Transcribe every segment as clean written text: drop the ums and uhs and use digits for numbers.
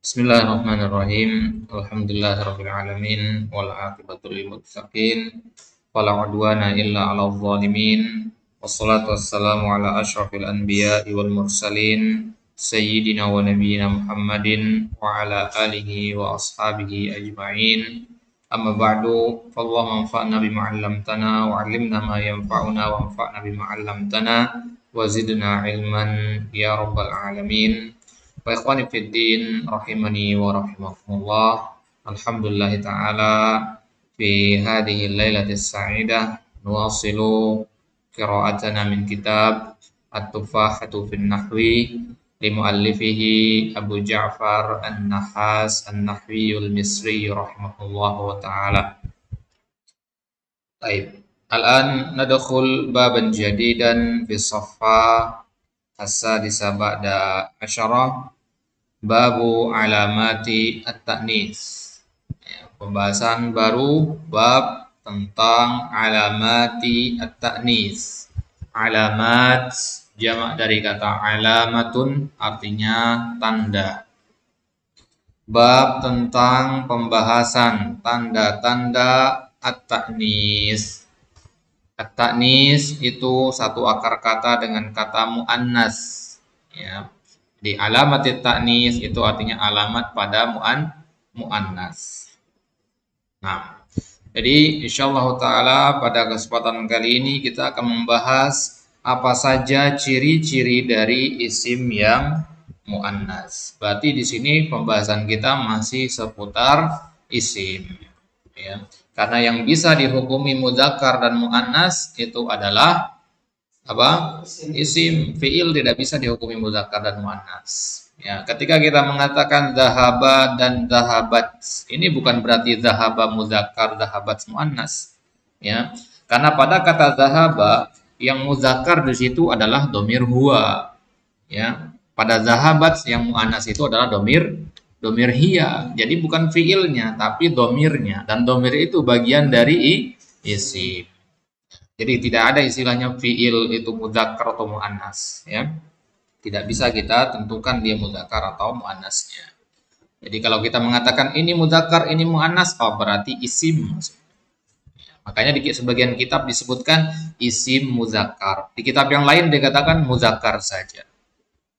Bismillahirrahmanirrahim. Alhamdulillahirabbil alamin wal aqibatu lil muttaqin wala udwana illa 'alal zalimin. Wassalatu wassalamu ala asyrafil anbiya'i wal mursalin sayyidina wa nabiyyina Muhammadin wa ala alihi wa ashabihi ajma'in. Amma ba'du, fallahu anfa'na bima 'allamtana wa 'allimna ma yanfa'una wa anfa'na bima 'allamtana wa zidna ilman ya rabbal alamin. Wa ikhwani fid din rahimani wa rahimakumullah. Alhamdulillah taala fi hadhihi lailatis sa'idah nuwasilu qira'atana min kitab At-Tufahatu fin Nahwi li muallifihi Abu Ja'far An-Nahas An-Nahwiyul Misri rahimahullah wa taala. Baik. Al-an nadkhul baban jadidan fi shaffa as-sadisa ba'da asyarah. Babu alamati at-ta'nis. Pembahasan baru bab tentang alamati at-ta'nis. Alamat jamak dari kata alamatun, artinya tanda. Bab tentang pembahasan tanda-tanda at-ta'nis. At-ta'nis itu satu akar kata dengan kata mu'annas, ya. Di alamat ta'nis itu artinya alamat pada mu'annas. Nah, jadi insyaallah taala pada kesempatan kali ini kita akan membahas apa saja ciri-ciri dari isim yang mu'annas. Berarti di sini pembahasan kita masih seputar isim, ya. Karena yang bisa dihukumi mudzakkar dan mu'annas itu adalah apa? Isim. Fi'il tidak bisa dihukumi mudzakkar dan mu'annas. Ya, ketika kita mengatakan zahaba dan zahabat, ini bukan berarti zahaba mudzakkar, zahabat mu'annas. Ya. Karena pada kata zahaba yang mudzakkar di situ adalah domir huwa. Ya. Pada zahabat yang mu'annas itu adalah domir hiya. Jadi bukan fi'ilnya tapi domirnya, dan domir itu bagian dari isim. Jadi tidak ada istilahnya fi'il itu mudzakkar atau mu'annas, ya. Tidak bisa kita tentukan dia mudzakkar atau mu'annasnya. Jadi kalau kita mengatakan ini mudzakkar, ini mu'annas, oh berarti isim. Ya, makanya di sebagian kitab disebutkan isim mudzakkar. Di kitab yang lain dikatakan mudzakkar saja.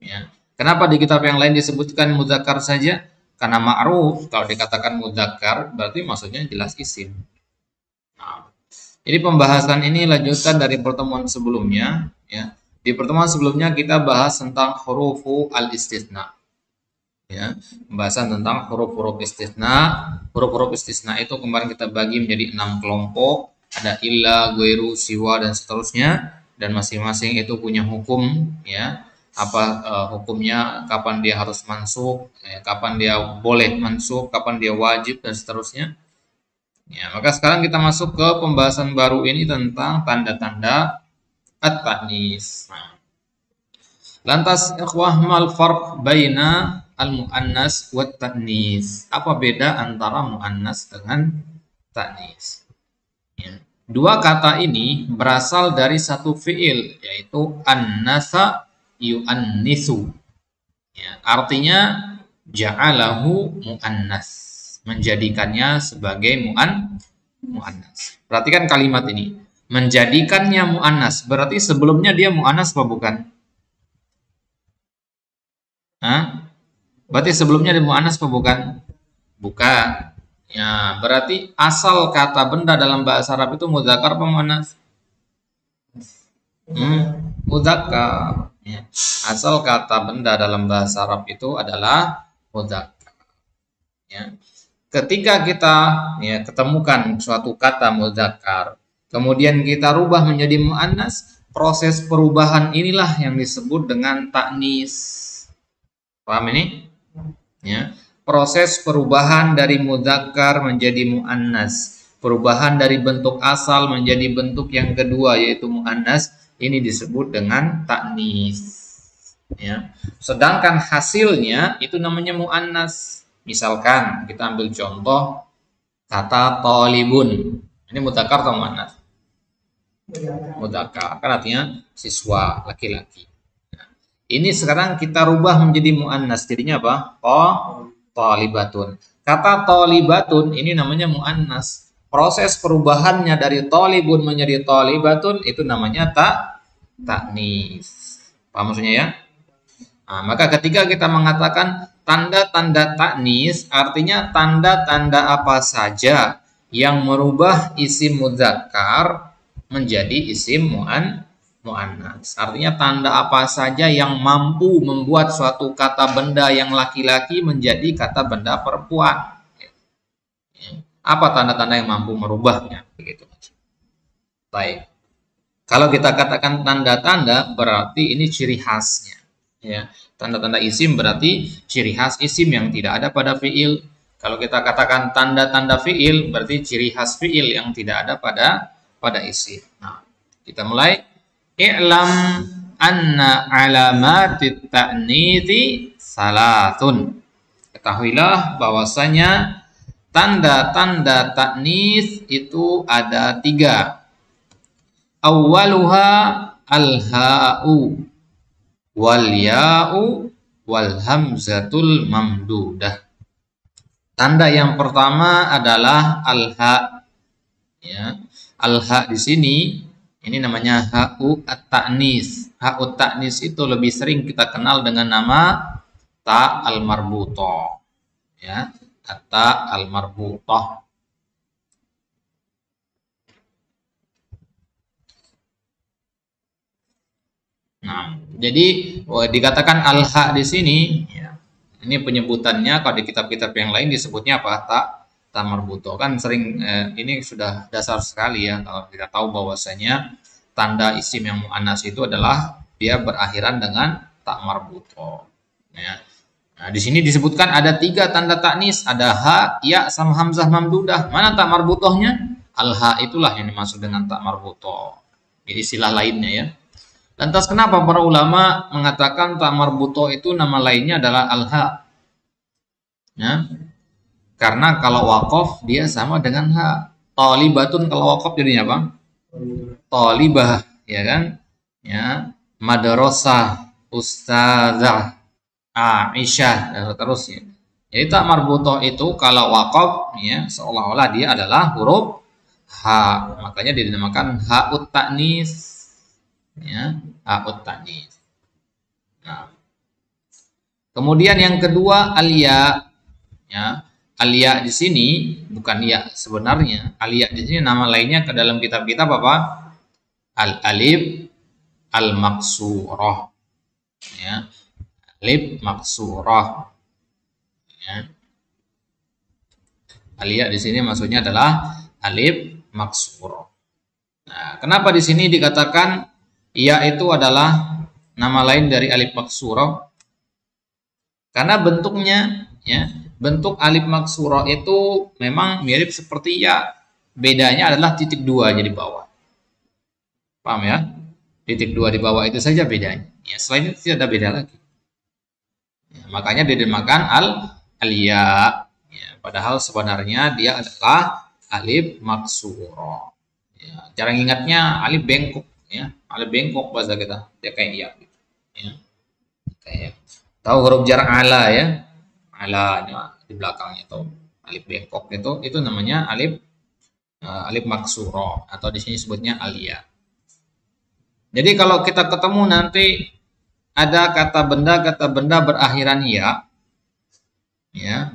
Ya. Kenapa di kitab yang lain disebutkan mudzakkar saja? Karena ma'ruf kalau dikatakan mudzakkar berarti maksudnya jelas isim. Nah, jadi pembahasan ini lanjutan dari pertemuan sebelumnya, ya. Di pertemuan sebelumnya kita bahas tentang hurufu al-istitsna. Ya, pembahasan tentang huruf-huruf istisna. Huruf-huruf istisna itu kemarin kita bagi menjadi 6 kelompok. Ada illa, ghairu, siwa dan seterusnya, dan masing-masing itu punya hukum, ya. Apa hukumnya, kapan dia harus mansub, kapan dia boleh mansub, kapan dia wajib dan seterusnya. Ya, maka sekarang kita masuk ke pembahasan baru ini tentang tanda-tanda at-ta'nis. Nah, lantas ikhwah, mal farq baina al-mu'annas wa ta'nis. Apa beda antara mu'annas dengan ta'nis? Ya. Dua kata ini berasal dari satu fi'il, yaitu annasa yu'annisu. Ya, artinya ja'alahu mu'annas, menjadikannya sebagai mu'annas. Perhatikan kalimat ini, menjadikannya mu'annas, berarti sebelumnya dia mu'annas apa bukan? Hah? Berarti sebelumnya dia mu'annas apa bukan? Bukan. Ya, berarti asal kata benda dalam bahasa Arab itu mudzakkar apa mu'annas? Mudzakkar. Ya. Asal kata benda dalam bahasa Arab itu adalah mudzakkar. Ya. Ketika kita ketemukan suatu kata mudzakkar, kemudian kita rubah menjadi mu'annas, proses perubahan inilah yang disebut dengan ta'nis. Paham ini? Ya. Proses perubahan dari mudzakkar menjadi mu'annas, perubahan dari bentuk asal menjadi bentuk yang kedua yaitu mu'annas, ini disebut dengan ta'nis. Ya. Sedangkan hasilnya itu namanya mu'annas. Misalkan kita ambil contoh kata talibun. Ini mudzakkar atau mu'annas? Mudzakkar, kan artinya siswa laki-laki. Nah, ini sekarang kita rubah menjadi mu'annas. Jadinya apa? Talibatun. Kata talibatun ini namanya muannas. Proses perubahannya dari talibun menjadi talibatun itu namanya taknis. Paham maksudnya ya? Nah, maka ketika kita mengatakan tanda-tanda taknis, artinya tanda-tanda apa saja yang merubah isim mudzakkar menjadi isim muannas. Artinya tanda apa saja yang mampu membuat suatu kata benda yang laki-laki menjadi kata benda perempuan. Apa tanda-tanda yang mampu merubahnya? Begitu. Baik. Kalau kita katakan tanda-tanda berarti ini ciri khasnya. Ya, tanda-tanda isim berarti ciri khas isim yang tidak ada pada fiil. Kalau kita katakan tanda-tanda fiil berarti ciri khas fiil yang tidak ada pada isim. Nah, kita mulai. I'lam anna alamatit ta'nitsi salatun. Ketahuilah bahwasanya tanda-tanda taknis itu ada 3. Awwaluha al-ha'u wal ya'u wal hamzatul mamdudah. Tanda yang pertama adalah al-ha. Ya. Al-ha di sini ini namanya ha'u at-ta'nis. Ha'u at-ta'nis itu lebih sering kita kenal dengan nama ta al-marbuthah. Ya, ta al-marbuthah. Nah, jadi dikatakan al-ha di sini, ya, ini penyebutannya kalau di kitab-kitab yang lain disebutnya apa? Ta marbuto. Kan sering ini sudah dasar sekali ya kalau kita tahu bahwasanya tanda isim yang muannas itu adalah dia berakhiran dengan ta marbuto. Ya. Nah, di sini disebutkan ada 3 tanda taknis, ada ha, ya, sama hamzah mamdudah. Mana ta marbutohnya? Al-ha itulah yang dimaksud dengan ta marbuto. Ini istilah lainnya ya. Lantas kenapa para ulama mengatakan ta marbuto itu nama lainnya adalah al-ha? Ya. Karena kalau wakof dia sama dengan ha. Talibatun kalau wakof jadinya apa? Talibah, ya kan? Ya, madrasah, ustazah, Aisyah dan seterusnya. Jadi tak marbutoh itu kalau wakof ya seolah-olah dia adalah huruf ha. Makanya dinamakan ha'ut ta'nis. Ya, ha'ut ta'nis. Nah. Kemudian yang kedua al-ya. Ya, al-ya di sini bukan ya sebenarnya. Al-ya di sini nama lainnya ke dalam kitab-kitab apa? Al-alif al-maksurah. Ya. Alif maksurah. Ya. Alif di sini maksudnya adalah alif maksurah. Nah, kenapa di sini dikatakan ya itu adalah nama lain dari alif maksurah? Karena bentuknya ya, bentuk alif maksurah itu memang mirip seperti ya. Bedanya adalah titik 2 jadi bawah. Paham ya? Titik 2 di bawah itu saja bedanya. Ya, selain itu tidak ada beda lagi. Ya, makanya dinamakan al-ya. Ya, padahal sebenarnya dia adalah alif maksurah. Ya, cara ingatnya alif bengkok ya. Alif bengkok bahasa kita. Dia kayak ya gitu. Ya. Kayak tahu huruf jar ala ya. Ala di belakangnya itu alif bengkok itu namanya alif alif maksurah atau di sini sebutnya alia. Jadi kalau kita ketemu nanti ada kata benda berakhiran ya, ya,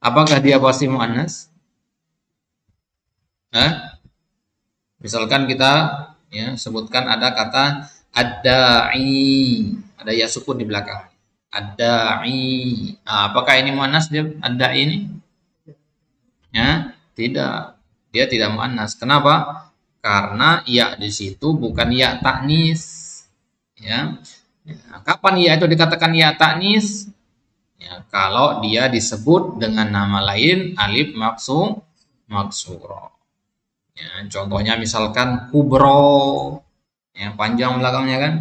apakah dia pasti muannas? Misalkan kita ya sebutkan ada kata ad-da'i, ada ya sukun di belakang. Ad-da'i. Nah, apakah ini muannas dia ad-da'i ini? Ya, tidak. Dia tidak muannas. Kenapa? Karena ya di situ bukan ya taknis. Ya. Kapan ya itu dikatakan ya taknis? Ya, kalau dia disebut dengan nama lain alif maksuro. Ya, contohnya misalkan kubro. Ya, panjang belakangnya kan?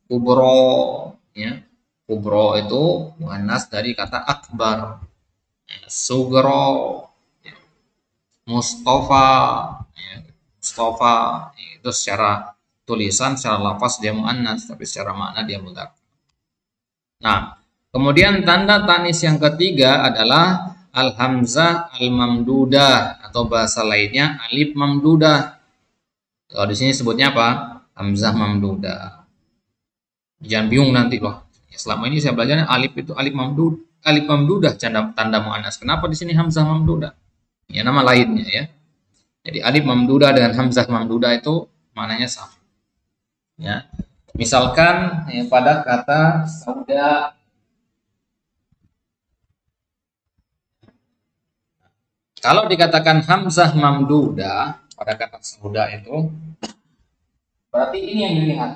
Kubro, ya. Kubro itu muannas dari kata akbar. Ya, sugro, ya. Mustafa, ya. Mustafa itu secara tulisan, secara lafaz dia muannas, tapi secara makna dia mudzakkar. Nah, Kemudian tanda tanis yang ketiga adalah al-hamzah al-mamdudah atau bahasa lainnya alif mamdudah. Kalau di sini sebutnya apa? Hamzah mamdudah. Jangan bingung nanti loh. Selama ini saya belajarnya alif itu alif mamdudah tanda muannas. Kenapa di sini hamzah mamdudah? Ya nama lainnya ya. Jadi alif mamdudah dengan hamzah mamdudah itu maknanya sama. Ya. Misalkan ya, pada kata sauda. Kalau dikatakan hamzah mamdudah pada kata sauda itu berarti ini yang dilihat.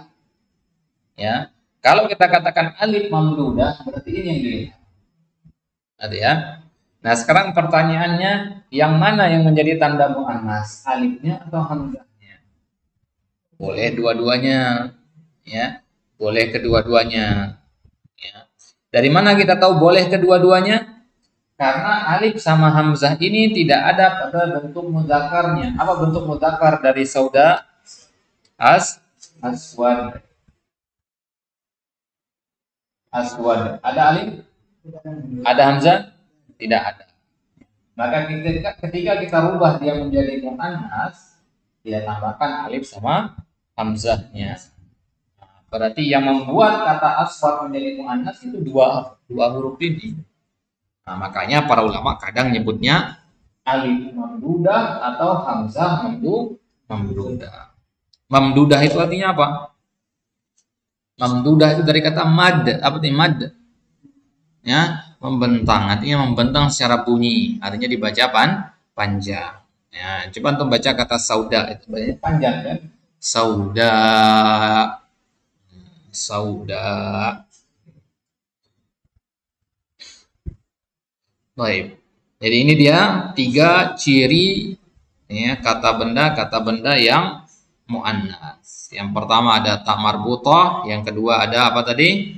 Ya. Kalau kita katakan alif mamdudah berarti ini yang dilihat. Ada ya. Nah, sekarang pertanyaannya yang mana yang menjadi tanda muannas? Alifnya atau hamzahnya? Boleh dua-duanya, ya. Boleh kedua-duanya. Ya. Dari mana kita tahu boleh kedua-duanya? Karena alif sama hamzah ini tidak ada pada bentuk mudzakarnya. Apa bentuk mudzakar dari sauda? Aswad. Aswad. Ada alif? Ada hamzah? Tidak ada. Maka ketika kita rubah dia menjadi muannas, kita tambahkan alif sama hamzahnya. Nah, berarti yang membuat kata aswad menjadi muannas itu dua huruf ini. Nah, makanya para ulama kadang nyebutnya alif mamdudah atau hamzah mamdudah. Mamdudah itu artinya apa? Mamdudah itu dari kata mad. Apa itu mad? Ya, membentang. Artinya membentang secara bunyi. Artinya dibaca panjang. Ya, coba untuk baca kata sauda itu bacanya panjang kan? Sauda. Sauda. Baik. Jadi ini dia 3 ciri ya, kata benda yang muannas. Yang pertama ada ta marbutah, yang kedua ada apa tadi?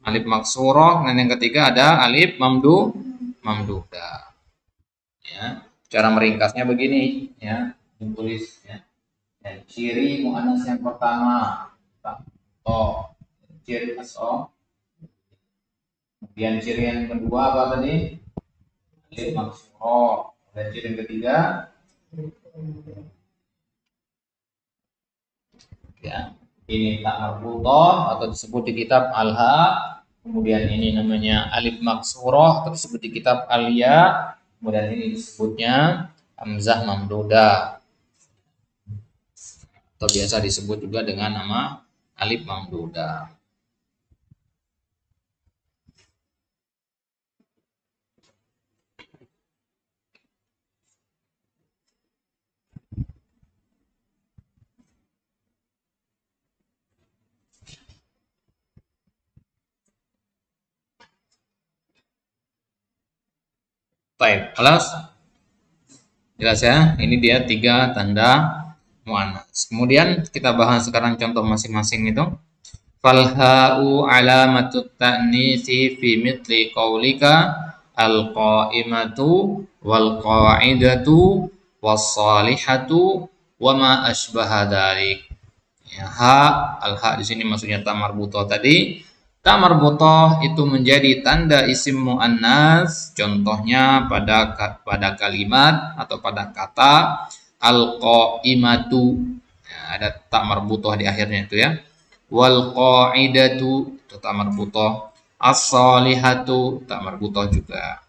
Alif maksurah, dan yang ketiga ada alif mamdudah. Ya, cara meringkasnya begini ya, ditulis ya. Dan ciri muannas yang pertama ta, ciri aso. Kemudian ciri yang kedua apa tadi? Alif maksurah. Dan ciri yang ketiga ya, ini tak marbutah atau disebut di kitab al-ha. Kemudian ini namanya alif maksurah atau disebut di kitab al-ya. Kemudian ini disebutnya hamzah mamdudah atau biasa disebut juga dengan nama alif mamdudah. Baik, jelas ya. Ini dia 3 tanda muannas. Kemudian kita bahas sekarang contoh masing-masing itu. Falha'u alamatut ta'nitsi fi mithli qaulika al-qa'imatu wal qa'idatu was salihatu wa ma asbaha dzalik. Ya, al-ha di sini maksudnya ta marbutah tadi. Ta marbutah itu menjadi tanda isim muannas, contohnya pada kalimat atau pada kata al-qa'imatu. Ya, ada ta marbutah di akhirnya itu ya. Wal qa'idatu itu ta marbutah. As-salihatu ta marbutah juga.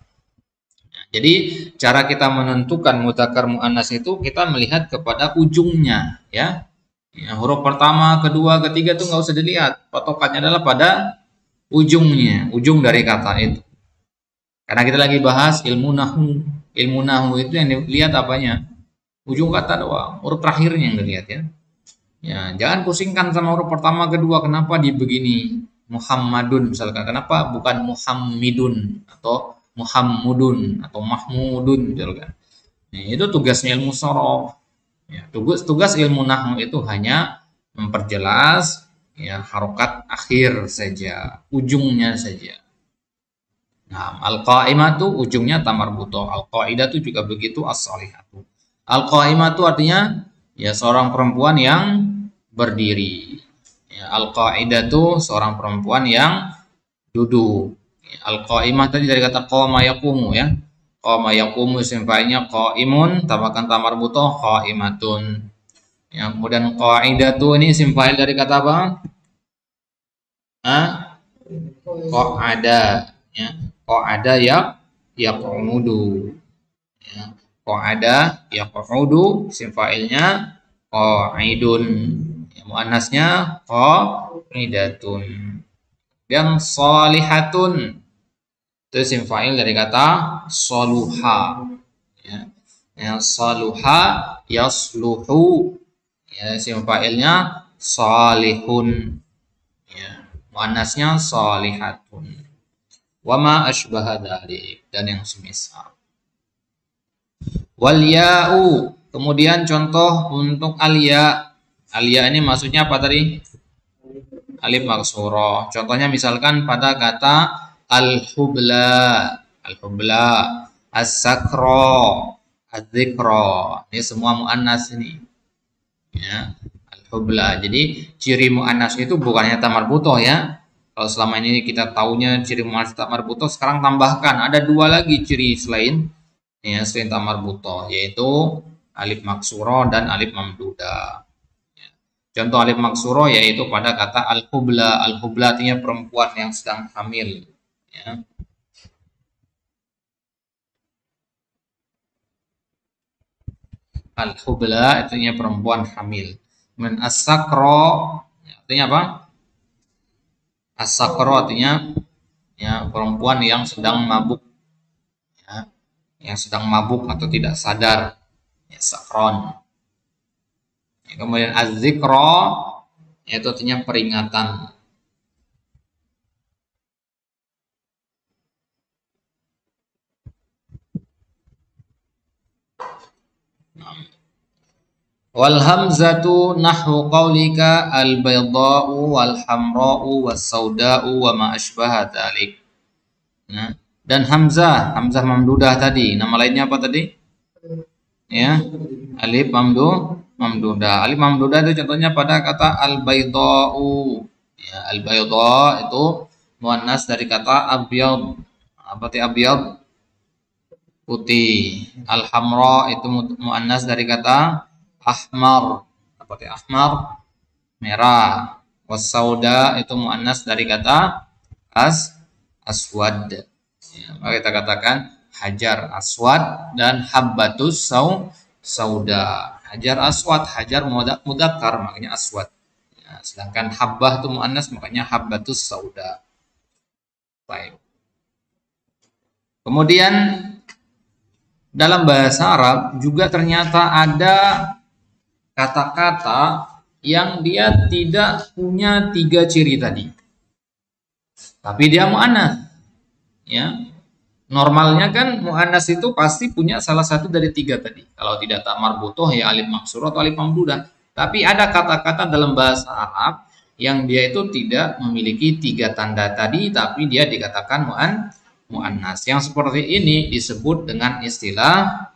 Ya, jadi cara kita menentukan mudzakkar muannas itu kita melihat kepada ujungnya ya. Ya, huruf pertama, kedua, ketiga itu nggak usah dilihat. Patokannya adalah pada ujungnya, ujung dari kata itu. Karena kita lagi bahas ilmu nahu. Ilmu nahu itu yang dilihat apanya? Ujung kata doang, huruf terakhirnya yang dilihat ya. Ya, jangan pusingkan sama huruf pertama, kedua. Kenapa di begini? Muhammadun misalkan. Kenapa bukan Muhammidun atau Muhammudun atau Mahmudun misalkan. Nah, itu tugasnya ilmu sorof. Ya, tugas ilmu nahwu itu hanya memperjelas ya harokat akhir saja, ujungnya saja. Nah, al-qa'imatu ujungnya ta marbutah, al-qa'idatu juga begitu, as-salihatu. Al-qa'imatu artinya ya seorang perempuan yang berdiri. Ya, al-qa'idatu seorang perempuan yang duduk. Al-qa'imah tadi dari kata qama yaqumu ya. Qama yaqumu isim fa'ilnya qa'imun, tambahkan ta marbutoh qa'imatun. Ya, kemudian qa'idatu ini isim fa'il dari kata apa? Qa'ada ya. Qa'ada yaq'udu. Ya. Qa'ada yaq'udu isim fa'ilnya qa'idun. Ya, muannasnya qa'idatun. Dan solihatun itu isim fa'il dari kata soluha ya. Yang soluha yasluhu ya, isim fa'ilnya salihun ya, muannasnya salihatun. Wa ma asbaha dzalik dan yang semisal. Wal ya'u, kemudian contoh untuk al ya. Al ya ini maksudnya apa tadi? Alif maksurah. Contohnya misalkan pada kata al-hubla, al-hubla, as-sakra, az-zikra. Ini semua muannas ini. Ya, al-hubla. Jadi ciri muannas itu bukannya ta marbutoh ya. Kalau selama ini kita taunya ciri muannas ta marbutoh, sekarang tambahkan ada dua lagi ciri selain ya, selain ta marbutoh, yaitu alif maksurah dan alif mamdudah. Contoh alif maksuro yaitu pada kata al-hubla. Al-hubla artinya perempuan yang sedang hamil. Ya. Al-hubla artinya perempuan hamil. Dan as-sakro artinya apa? As-sakro artinya ya, perempuan yang sedang mabuk. Ya. Yang sedang mabuk atau tidak sadar. Ya, sakron. Kemudian az-zikra yaitu artinya peringatan. Wal hamzatu nahwu qaulika al-baydha'u wal hamra'u was sauda'u wa ma asbaha dzalik. Nah, dan hamzah mamdudah tadi, nama lainnya apa tadi? Ya, alif mamdudah. Alif mamdudah itu contohnya pada kata al-baydha'u. Ya, al-baydha itu muannas dari kata abyad. Apa itu abyad? Putih. Al-hamra itu muannas dari kata ahmar. Apa itu ahmar? Merah. Was-sauda itu muannas dari kata aswad. Ya, maka kita katakan hajar aswad dan habbatus sauda. Hajar aswad, hajar mudzakkar makanya aswad. Ya, sedangkan habbah itu muannas makanya habbatus sauda. Baik. Kemudian dalam bahasa Arab juga ternyata ada kata-kata yang dia tidak punya tiga ciri tadi, tapi dia mu'annas. Ya, normalnya kan mu'annas itu pasti punya salah satu dari tiga tadi. Kalau tidak ta marbutoh ya alif maksurah atau alif mamdudah. Tapi ada kata-kata dalam bahasa Arab yang dia itu tidak memiliki tiga tanda tadi, tapi dia dikatakan mu'annas. Yang seperti ini disebut dengan istilah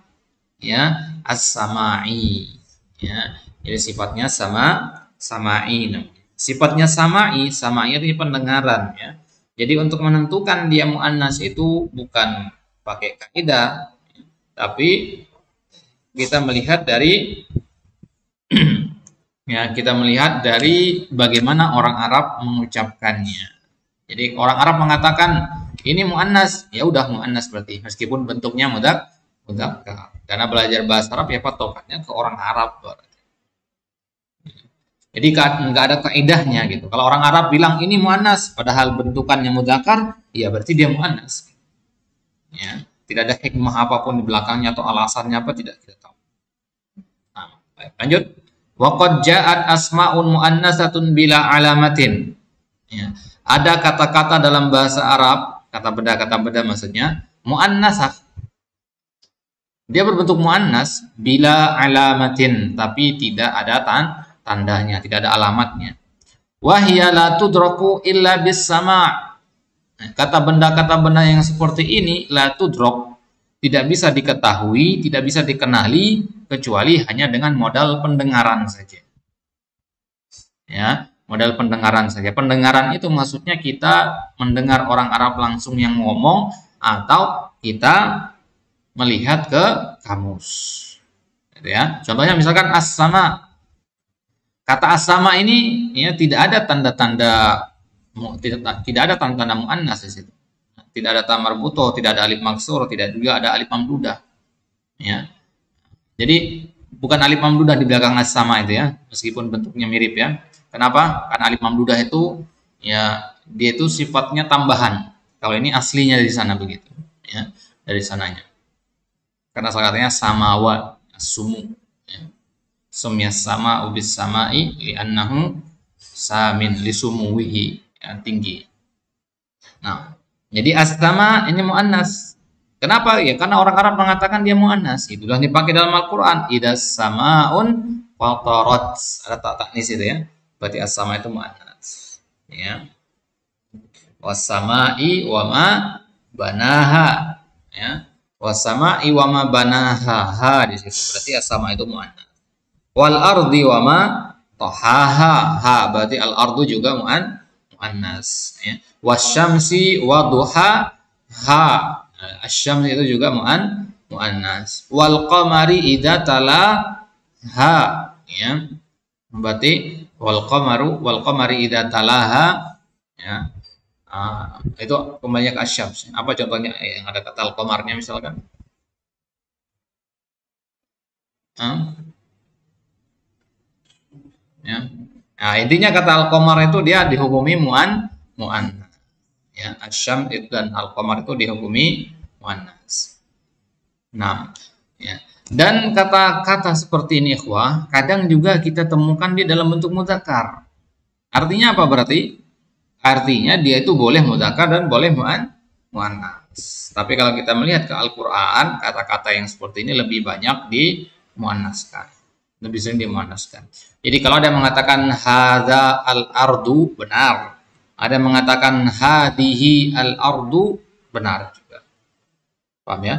ya as-sama'i. Ya, jadi sifatnya sama'i. Sifatnya sama'i itu pendengaran ya. Jadi untuk menentukan dia mu'annas itu bukan pakai kaidah, tapi kita melihat dari ya, kita melihat dari bagaimana orang Arab mengucapkannya. Jadi orang Arab mengatakan ini mu'annas, ya udah mu'annas berarti meskipun bentuknya mudzakkar. Karena belajar bahasa Arab ya patokannya ke orang Arab. Jadi nggak ada kaidahnya gitu. Kalau orang Arab bilang ini mu'annas padahal bentukannya mudzakkar, ya berarti dia mu'annas. Ya, tidak ada hikmah apapun di belakangnya atau alasannya apa tidak kita tahu. Nah, baik, lanjut. Waqad ja'at asma'un mu'annasatun bila alamatin. Ya, ada kata-kata dalam bahasa Arab, kata benda maksudnya mu'annasah. Dia berbentuk mu'annas bila alamatin, tapi tidak ada tandanya, tidak ada alamatnya. Wahya la tudraku illa bis sama'. Kata benda yang seperti ini la tudrak, tidak bisa diketahui, tidak bisa dikenali kecuali hanya dengan modal pendengaran saja. Ya, modal pendengaran saja. Pendengaran itu maksudnya kita mendengar orang Arab langsung yang ngomong atau kita melihat ke kamus. Gitu ya. Contohnya misalkan as-sama. Kata as-sama ini ya tidak ada tanda-tanda tidak ada tanda-tanda muannas di situ. Tidak ada ta marbutoh, tidak ada alif maksur, tidak juga ada alif mamdudah. Ya. Jadi bukan alif mamdudah di belakang as-sama itu ya, meskipun bentuknya mirip ya. Kenapa? Karena alif mamdudah itu ya dia itu sifatnya tambahan. Kalau ini aslinya dari sana begitu, ya, dari sananya. Karena salah katanya samawa, sumu. Ya. Sumya sama ubis samai li'annahu samin lisumuwihi, ya, tinggi. Nah, jadi as-sama ini muannas. Kenapa? Ya karena orang Arab mengatakan dia muannas. Itulah dipakai dalam Al-Qur'an. Idas samaun fatarat. Ada tak taknis itu ya. Berarti as-sama itu muannas. Ya. Was-sama'i wa ma banaha. Ya. Was-sama'i wa ma banaha. Ha di situ. Berarti as-sama itu muannas. Wal ardi wa ma tahaha. Ha berarti al-ardu juga muannas ya. Wasyamsi wa duha ha. Asyams itu juga muannas. Wal qamari idza tala ha ya. Berarti wal qamari idza talaha ya. Itu kembali ke asyams. Apa contohnya yang ada kata al-qamarnya misalkan? Ya. Nah, intinya kata al-qamar itu dia dihukumi muannas. Ya, asyam itu dan al-qamar itu dihukumi muannas. Nah, ya. Dan kata-kata seperti ini ikhwah, kadang juga kita temukan di dalam bentuk mudzakkar. Artinya apa berarti? Artinya dia itu boleh mudzakkar dan boleh muannas. Tapi kalau kita melihat ke Al-Qur'an, kata-kata yang seperti ini lebih banyak dimuannaskan. Lebih sering dimuannaskan. Jadi kalau ada yang mengatakan hadza al-ardu, benar. Ada yang mengatakan hadihi al-ardu, benar juga. Paham ya?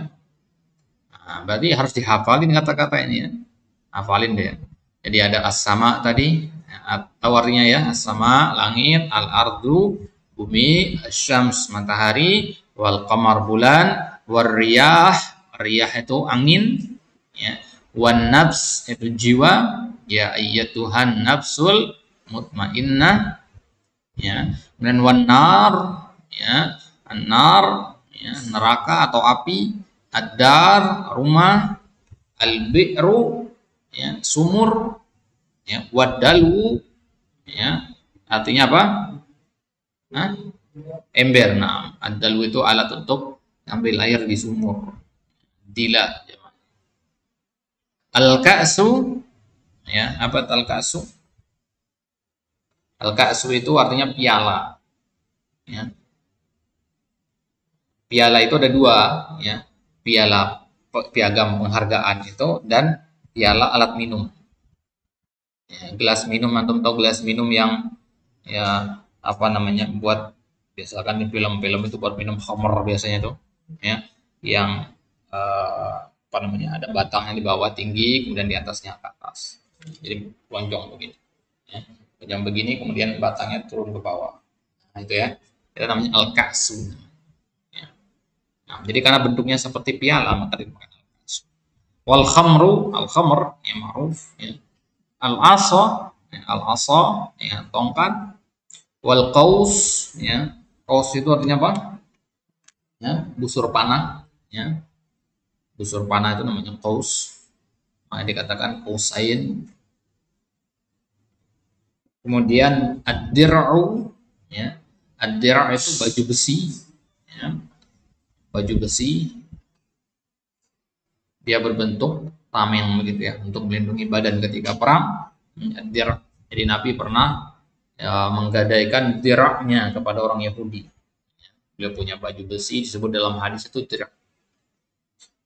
Nah, berarti harus dihafalin kata-kata ini ya. Hafalin deh. Jadi ada as-sama tadi, tawarnya ya, as-sama langit, al-ardu bumi, asyams matahari, wal qamar bulan, war riyah, riyah itu angin, ya. Wan nafs itu jiwa, ya ayyatuhan nafsul mutmainnah, ya. Dan wan nar, ya, an-nar, ya, neraka atau api, ad-dar rumah, al-bi'ru, ya, sumur, ya, wadalu, ya, artinya apa? Nah, ember. Nah, ad-dalu itu alat untuk ambil air di sumur. Dila. Al-ka'su, ya, apa al-ka'su? Al-ka'su itu artinya piala. Ya. Piala itu ada dua, ya. Piala piagam penghargaan itu dan piala alat minum. Ya, gelas minum, antum tahu gelas minum yang ya apa namanya buat biasakan di film-film itu buat minum khamr biasanya tuh, ya, yang apa namanya ada batangnya di bawah tinggi kemudian di atasnya ke atas, jadi lonjong begini, ya. Lonjong begini kemudian batangnya turun ke bawah, nah itu ya, itu namanya al-ka'su, ya. Nah, jadi karena bentuknya seperti piala maka dinamakan al-ka'su. Wal khamru, al-khamr ya ma'ruf, ya. Al-asa, ya, al-asa ya tongkat. Wal qaus, ya, qaus itu artinya apa? Ya, busur panah, ya. Busur panah itu namanya qaus. Nah, dikatakan qausain. Kemudian ad-dir'u, ya. Ad-dir' itu baju besi, ya. Baju besi. Dia berbentuk tameng begitu ya, untuk melindungi badan ketika perang. Ad-dir'. Jadi Nabi pernah ya, menggadaikan dir'nya kepada orang Yahudi. Beliau punya baju besi disebut dalam hadis itu dir'.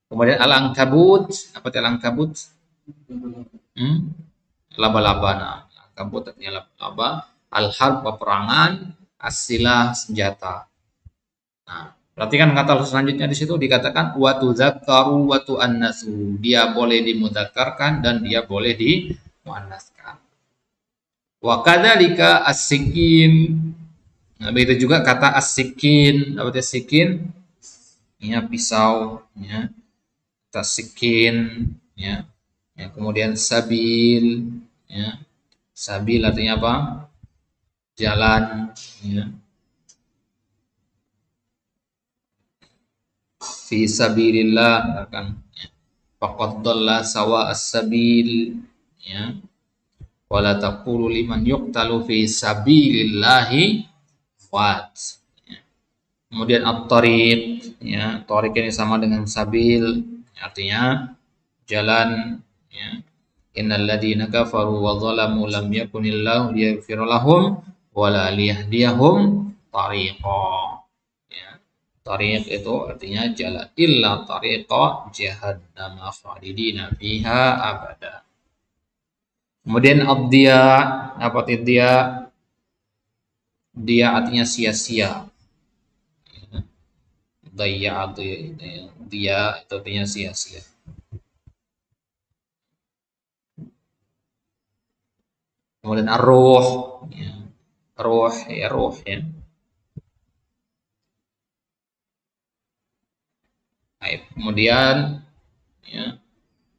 Kemudian al-ankabut, apa itu al-ankabut? Laba-laba. Nah, al-ankabut artinya laba-laba. Al-harb peperangan, as-silah senjata. Nah, perhatikan kata selanjutnya di situ dikatakan wa tudzakkaru wa tuannasu. Dia boleh dimudzakarkan dan dia boleh dimuannaskan. Wa kadzalika as-sikin. Nah, begitu juga kata as-sikin. Apa itu sikin? Ya, pisau, ya. Tasikin, ya. Ya, kemudian sabil, ya. Sabil artinya apa? Jalan, ya. Fi sabilillah kan. Faqad dhalla sawa as-sabil, ya. Wala taqulu liman yuqtalu fi sabilillahi wat. Kemudian at-tariq, ya, tariq ini sama dengan sabil, artinya jalan, ya. Innal ladzina kafaru wa zalamu lam yakunillahu liyaghfir lahum wa la liyahdiyahum tariqa. Ya. Tariq itu artinya jalan, illa tariqa jahannam khalidina fiha abada. Kemudian ad-diya, apa itu dia? Dia artinya sia-sia. Daya dia itu artinya sia-sia. Kemudian ar-ruh, ya. Ruh, ya, ruh, ya. Baik. Kemudian, ya,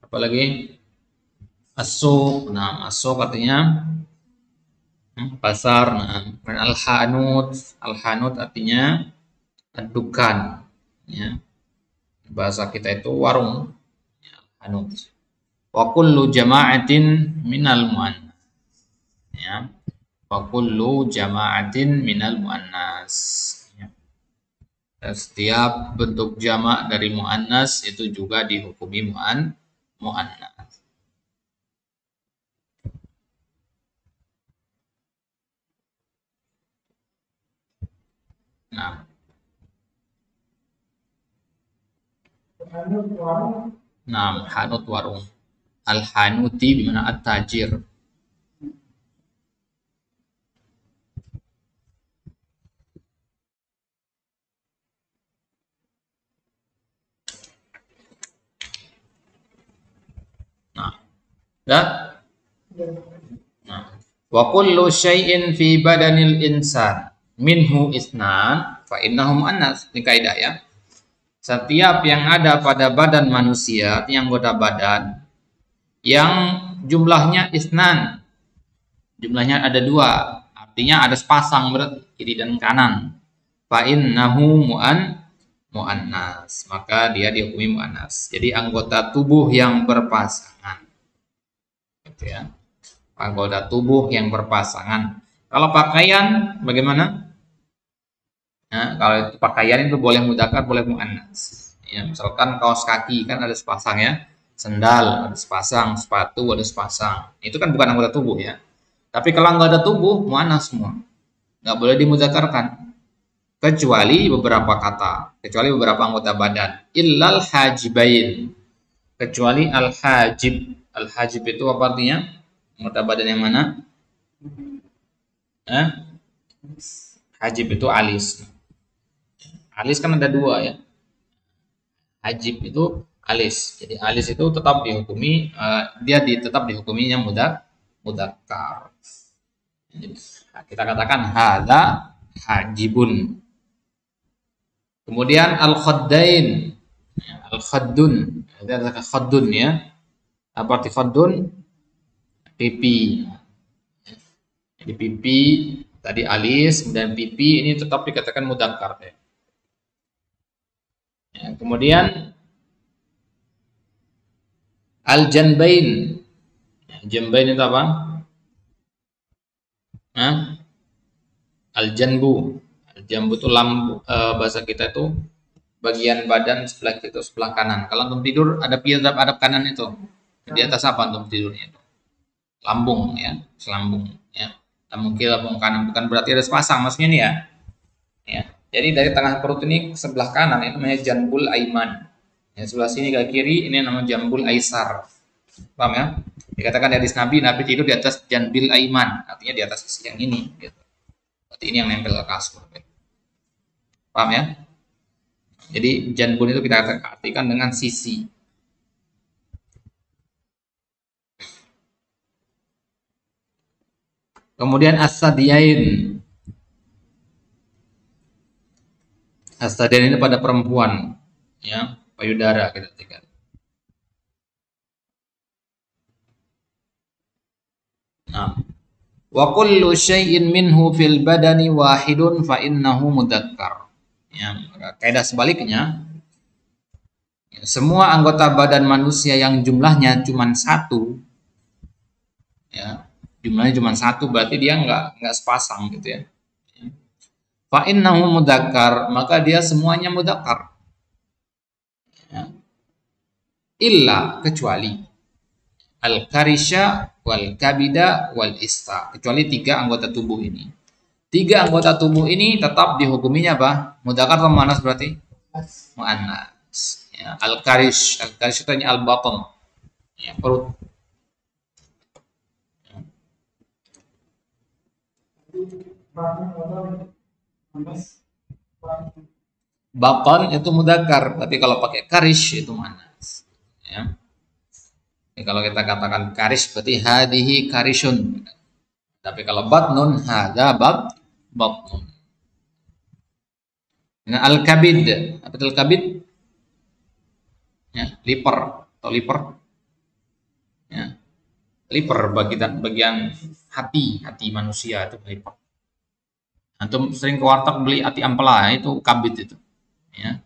apa lagi? As-suq. Nah, as-suq artinya pasar. Nah, al-hanut, al-hanut artinya dukan, ya. Bahasa kita itu warung, ya, hanut. Wa kullu jama'atin minal mu'annas, ya. Wa kullu jama'atin minal mu'annas, ya. Setiap bentuk jamak dari mu'annas itu juga dihukumi mu'annas. Nah, hanut warung. Al-hanuti bimana at-tajir. Nah, dah. Nah, wa kullu syai'in fi badanil insan minhu isnan fa innahum annas. Ini kaidah, ya. Setiap yang ada pada badan manusia, yang anggota badan yang jumlahnya isnan, jumlahnya ada dua, artinya ada sepasang berarti kiri dan kanan. Fa innahu muannas, maka dia dihukumi muannas. Jadi anggota tubuh yang berpasangan, gitu, ya. Anggota tubuh yang berpasangan. Kalau pakaian bagaimana? Nah, kalau itu pakaian itu boleh mudzakkar, boleh muannas. Ya, misalkan kaos kaki kan ada sepasang, ya. Sendal ada sepasang, sepatu ada sepasang. Itu kan bukan anggota tubuh, ya. Tapi kalau nggak ada tubuh, muannas semua. Nggak boleh dimudzakarkan. Kecuali beberapa kata, kecuali beberapa anggota badan. Illal hajibain. Kecuali al-hajib. Al-hajib itu apa artinya? Anggota badan yang mana? Hajib itu alis. Alis kan ada dua, ya. Hajib itu alis. Jadi alis itu tetap dihukumi, tetap dihukuminya mudzakkar. Kita katakan hadza hajibun. Kemudian al-khaddain. Al-khaddun. Ada khaddun, ya. Apa arti khaddun? Pipi. Jadi pipi tadi alis, kemudian pipi ini tetap dikatakan mudzakkar, ya. Ya, kemudian al-janbain. Janbain itu apa? Al-janbu. Al-janbu itu bahasa kita itu bagian badan sebelah kiri, sebelah kanan. Kalau antum tidur ada hadap kanan itu. Di atas apa antum tidurnya itu? Lambung, ya, selambung, ya. Lambung kiri, lambung kanan, bukan berarti ada sepasang maksudnya ini, ya. Ya. Jadi dari tengah perut ini sebelah kanan itu namanya janbul aiman. Ya, sebelah sini ke kiri ini namanya jambul aisar. Paham, ya? Dikatakan di hadis Nabi tidur di atas janbil aiman, artinya di atas sisi yang ini, gitu. Berarti ini yang nempel ke kasur, gitu. Paham, ya? Jadi janbul itu kita artikan dengan sisi. Kemudian as-sadiyain. As-sadiyain ini pada perempuan, ya, payudara kita katakan. Nah, wa kullu syai'in minhu fil badani wahidun fa innahu mudzakkar. Ya, kaidah sebaliknya, semua anggota badan manusia yang jumlahnya cuma satu, ya, jumlahnya cuma satu berarti dia nggak sepasang gitu ya. Fa innahu mudzakkar, maka dia semuanya mudzakkar. Ya. Illa, kecuali al-karisha wal kabida wal ista, kecuali tiga anggota tubuh ini. Tiga anggota tubuh ini tetap dihukuminya apa? Mudzakkar atau muannas berarti? Muannas. Ya, al-karish itu al-batn. Ya, perut. Batn itu mudzakkar, tapi kalau pakai karish itu muannas. Ya. Ya, kalau kita katakan karish berarti hadihi karishun. Tapi kalau batnun hadza batnun. Nah, al-kabid, apa itu al-kabid? Ya, liver atau liver. Ya. Liver bagian hati manusia itu liver. Antum sering ke warteg beli hati ampela, itu kabid itu. Ya.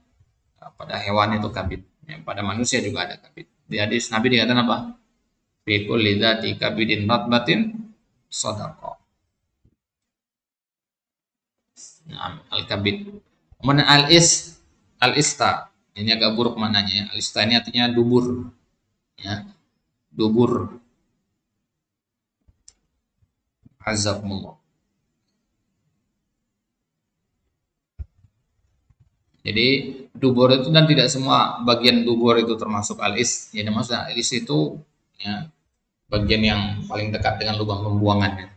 Pada hewan itu kabid. Ya, pada manusia juga ada kabid. Di hadis Nabi dikatakan apa? Fi kulli dzati kabidin ratbatin shadaqah. Nah, al-kabid. Kemudian al-ista. Ini agak buruk mananya ya. Al-ista ini artinya dubur. Ya. Dubur. Azakumullah. Jadi dubur itu, dan tidak semua bagian dubur itu termasuk alis. Jadi maksudnya alis itu ya bagian yang paling dekat dengan lubang pembuangan.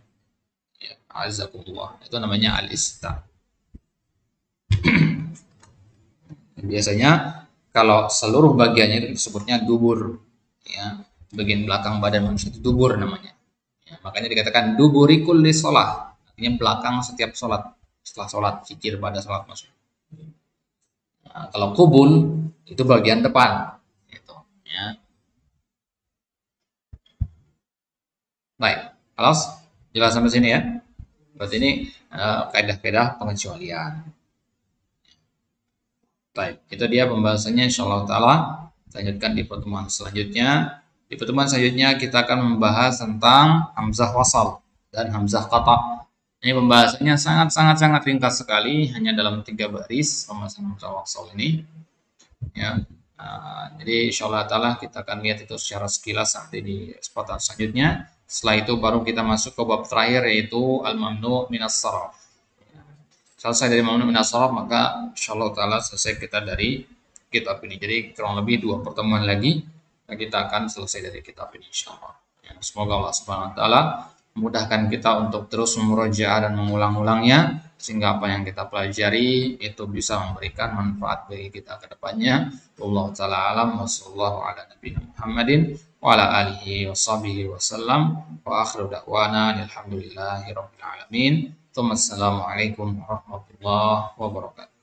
Ya, azakumullah. Itu namanya alista. Biasanya kalau seluruh bagiannya itu disebutnya dubur. Ya, bagian belakang badan manusia itu dubur namanya. Ya, makanya dikatakan duburikul li sholat. Artinya belakang setiap sholat. Setelah sholat, zikir pada sholat maksudnya. Nah, kalau kubul itu bagian depan, gitu, ya. Baik, kalau jelas sampai sini ya. Berarti ini kaidah-kaidah pengecualian. Baik, itu dia pembahasannya. Insyaallah taala lanjutkan di pertemuan selanjutnya. Di pertemuan selanjutnya kita akan membahas tentang hamzah wasal dan hamzah qata. Ini pembahasannya sangat ringkas sekali, hanya dalam 3 baris pembahasan hamzah wasal ini. Ya, jadi insyaallah taala kita akan lihat itu secara sekilas nanti di kesempatan selanjutnya. Setelah itu baru kita masuk ke bab terakhir, yaitu al-mamnu minas sarf. Selesai dari mamnu minas sarf, maka insyaallah taala selesai kita dari kitab ini. Jadi kurang lebih 2 pertemuan lagi dan kita akan selesai dari kitab ini insyaallah. Ya, semoga Allah Subhanahu wa taala memudahkan kita untuk terus memurojaah dan mengulang-ulangnya, sehingga apa yang kita pelajari itu bisa memberikan manfaat bagi kita ke depannya. Wallahu taala alam, wa sallallahu ala nabiyina Muhammadin wa ala alihi washabihi wasallam, wa akhiru da'wana alhamdulillahi rabbil alamin. Assalamualaikum warahmatullahi wabarakatuh.